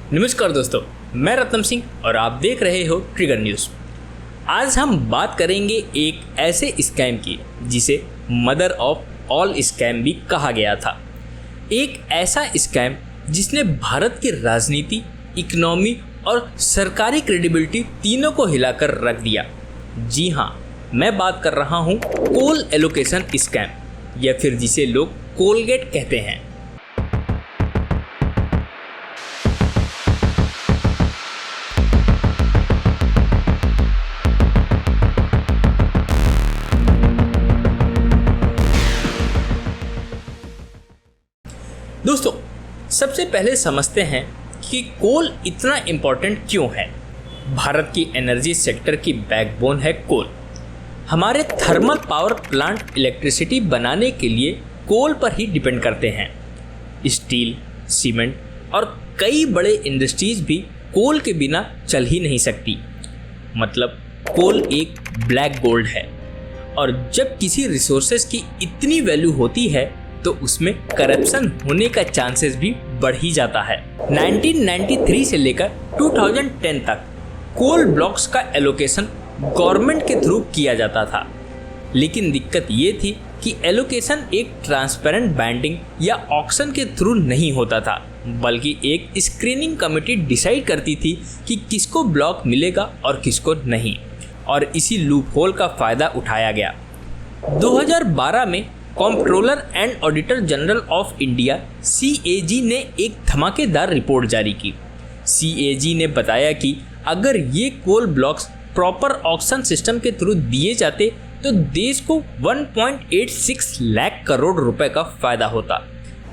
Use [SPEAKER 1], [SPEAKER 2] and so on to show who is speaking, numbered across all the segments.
[SPEAKER 1] नमस्कार दोस्तों, मैं रत्नम सिंह और आप देख रहे हो ट्रिगर न्यूज़। आज हम बात करेंगे एक ऐसे स्कैम की जिसे मदर ऑफ ऑल स्कैम भी कहा गया था। एक ऐसा स्कैम जिसने भारत की राजनीति, इकोनॉमी और सरकारी क्रेडिबिलिटी तीनों को हिलाकर रख दिया। जी हाँ, मैं बात कर रहा हूँ कोल एलोकेशन स्कैम या फिर जिसे लोग कोलगेट कहते हैं। दोस्तों, सबसे पहले समझते हैं कि कोल इतना इम्पोर्टेंट क्यों है। भारत की एनर्जी सेक्टर की बैकबोन है कोल। हमारे थर्मल पावर प्लांट इलेक्ट्रिसिटी बनाने के लिए कोल पर ही डिपेंड करते हैं। स्टील, सीमेंट और कई बड़े इंडस्ट्रीज भी कोल के बिना चल ही नहीं सकती। मतलब कोल एक ब्लैक गोल्ड है और जब किसी रिसोर्सेज की इतनी वैल्यू होती है तो उसमें करप्शन होने का चांसेस भी बढ़ ही जाता है। 1993 से लेकर 2010 तक कोल ब्लॉक्स का एलोकेशन गवर्नमेंट के थ्रू किया जाता था, लेकिन दिक्कत ये थी कि एलोकेशन एक ट्रांसपेरेंट बाइंडिंग या ऑक्शन के थ्रू नहीं होता था, बल्कि एक स्क्रीनिंग कमेटी डिसाइड करती थी कि किसको ब्लॉक मिलेगा और किसको नहीं, और इसी लूप होल का फ़ायदा उठाया गया। 2012 में controller and auditor general of India CAG ने एक धमाकेदार रिपोर्ट जारी की। CAG ने बताया कि अगर ये coal blocks proper auction system के थ्रू दिए जाते तो देश को 1.86 लाख करोड़ रुपए का फ़ायदा होता,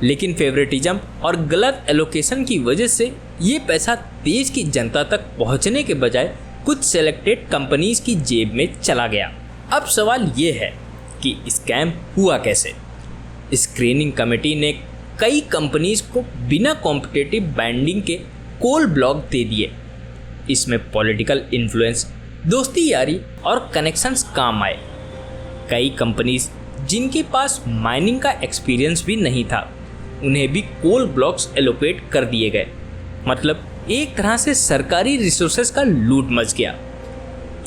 [SPEAKER 1] लेकिन फेवरेटिज्म और गलत एलोकेशन की वजह से ये पैसा देश की जनता तक पहुंचने के बजाय कुछ सेलेक्टेड कंपनीज की जेब में चला गया। अब सवाल ये है कि स्कैम हुआ कैसे। स्क्रीनिंग कमेटी ने कई कंपनीज को बिना कॉम्पिटिटिव बाइंडिंग के कोल ब्लॉक दे दिए। इसमें पॉलिटिकल इन्फ्लुएंस, दोस्ती यारी और कनेक्शंस काम आए। कई कंपनीज जिनके पास माइनिंग का एक्सपीरियंस भी नहीं था, उन्हें भी कोल ब्लॉक्स एलोकेट कर दिए गए। मतलब एक तरह से सरकारी रिसोर्सेज का लूट मच गया।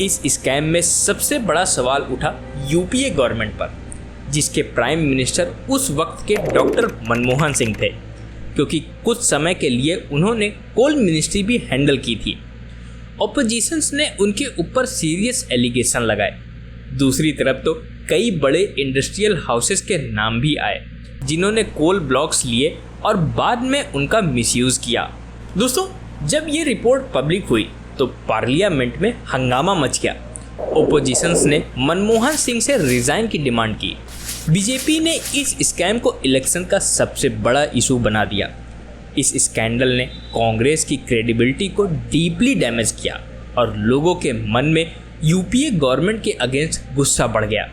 [SPEAKER 1] इस स्कैम में सबसे बड़ा सवाल उठा यूपीए गवर्नमेंट पर, जिसके प्राइम मिनिस्टर उस वक्त के डॉक्टर मनमोहन सिंह थे, क्योंकि कुछ समय के लिए उन्होंने कोल मिनिस्ट्री भी हैंडल की थी। ऑपोजिशंस ने उनके ऊपर सीरियस एलिगेशन लगाए। दूसरी तरफ तो कई बड़े इंडस्ट्रियल हाउसेस के नाम भी आए जिन्होंने कोल ब्लॉक्स लिए और बाद में उनका मिसयूज़ किया। दोस्तों, जब ये रिपोर्ट पब्लिक हुई तो पार्लियामेंट में हंगामा मच गया। ओपोजिशंस ने मनमोहन सिंह से रिजाइन की डिमांड की। बीजेपी ने इस स्कैम को इलेक्शन का सबसे बड़ा इशू बना दिया। इस स्कैंडल ने कांग्रेस की क्रेडिबिलिटी को डीपली डैमेज किया और लोगों के मन में यूपीए गवर्नमेंट के अगेंस्ट गुस्सा बढ़ गया।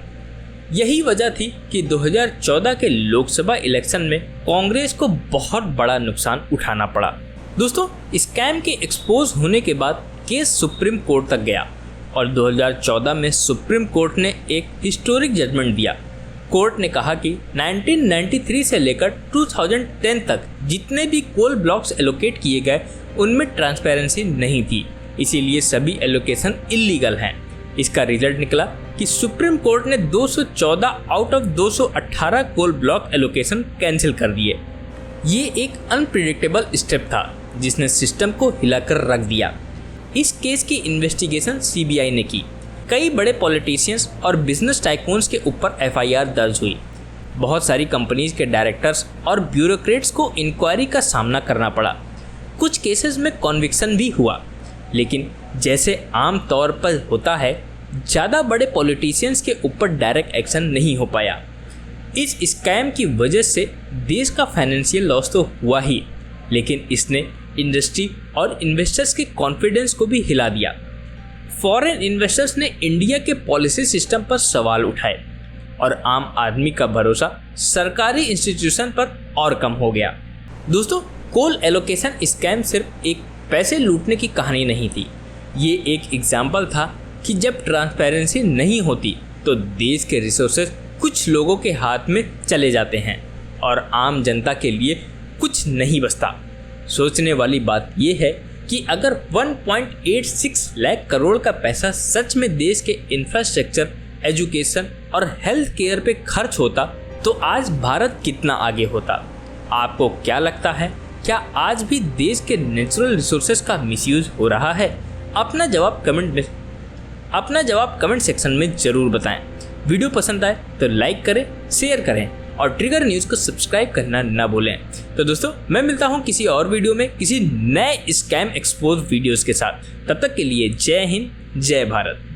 [SPEAKER 1] यही वजह थी कि 2014 के लोकसभा इलेक्शन में कांग्रेस को बहुत बड़ा नुकसान उठाना पड़ा। दोस्तों, स्कैम के एक्सपोज होने के बाद केस सुप्रीम कोर्ट तक गया और 2014 में सुप्रीम कोर्ट ने एक हिस्टोरिक जजमेंट दिया। कोर्ट ने कहा कि 1993 से लेकर 2010 तक जितने भी कोल ब्लॉक्स एलोकेट किए गए उनमें ट्रांसपेरेंसी नहीं थी, इसीलिए सभी एलोकेशन इलीगल हैं। इसका रिजल्ट निकला कि सुप्रीम कोर्ट ने 214 out of 218 coal block allocation cancel कर दिए। ये एक अनप्रिडिक्टेबल स्टेप था जिसने सिस्टम को हिलाकर रख दिया। इस केस की इन्वेस्टिगेशन CBI ने की। कई बड़े पॉलिटिशियंस और बिजनेस टाइकून्स के ऊपर FIR दर्ज हुई। बहुत सारी कंपनीज के डायरेक्टर्स और ब्यूरोक्रेट्स को इंक्वायरी का सामना करना पड़ा। कुछ केसेस में कॉन्विक्शन भी हुआ, लेकिन जैसे आम तौर पर होता है, ज़्यादा बड़े पॉलिटिशियंस के ऊपर डायरेक्ट एक्शन नहीं हो पाया। इस स्कैम की वजह से देश का फाइनेंशियल लॉस तो हुआ ही, लेकिन इसने इंडस्ट्री और इन्वेस्टर्स के कॉन्फिडेंस को भी हिला दिया। फॉरेन इन्वेस्टर्स ने इंडिया के पॉलिसी सिस्टम पर सवाल उठाए और आम आदमी का भरोसा सरकारी इंस्टीट्यूशन पर और कम हो गया। दोस्तों, कोल एलोकेशन स्कैम सिर्फ एक पैसे लूटने की कहानी नहीं थी। ये एक एग्जाम्पल था कि जब ट्रांसपेरेंसी नहीं होती तो देश के रिसोर्सेज कुछ लोगों के हाथ में चले जाते हैं और आम जनता के लिए कुछ नहीं बचता। सोचने वाली बात यह है कि अगर 1.86 लाख करोड़ का पैसा सच में देश के इंफ्रास्ट्रक्चर, एजुकेशन और हेल्थ केयर पे खर्च होता तो आज भारत कितना आगे होता। आपको क्या लगता है, क्या आज भी देश के नेचुरल रिसोर्सेज का मिसयूज हो रहा है? अपना जवाब कमेंट सेक्शन में ज़रूर बताएं। वीडियो पसंद आए तो लाइक करें, शेयर करें और ट्रिगर न्यूज़ को सब्सक्राइब करना ना भूलें। तो दोस्तों, मैं मिलता हूं किसी और वीडियो में किसी नए स्कैम एक्सपोज वीडियोस के साथ। तब तक के लिए जय हिंद, जय भारत।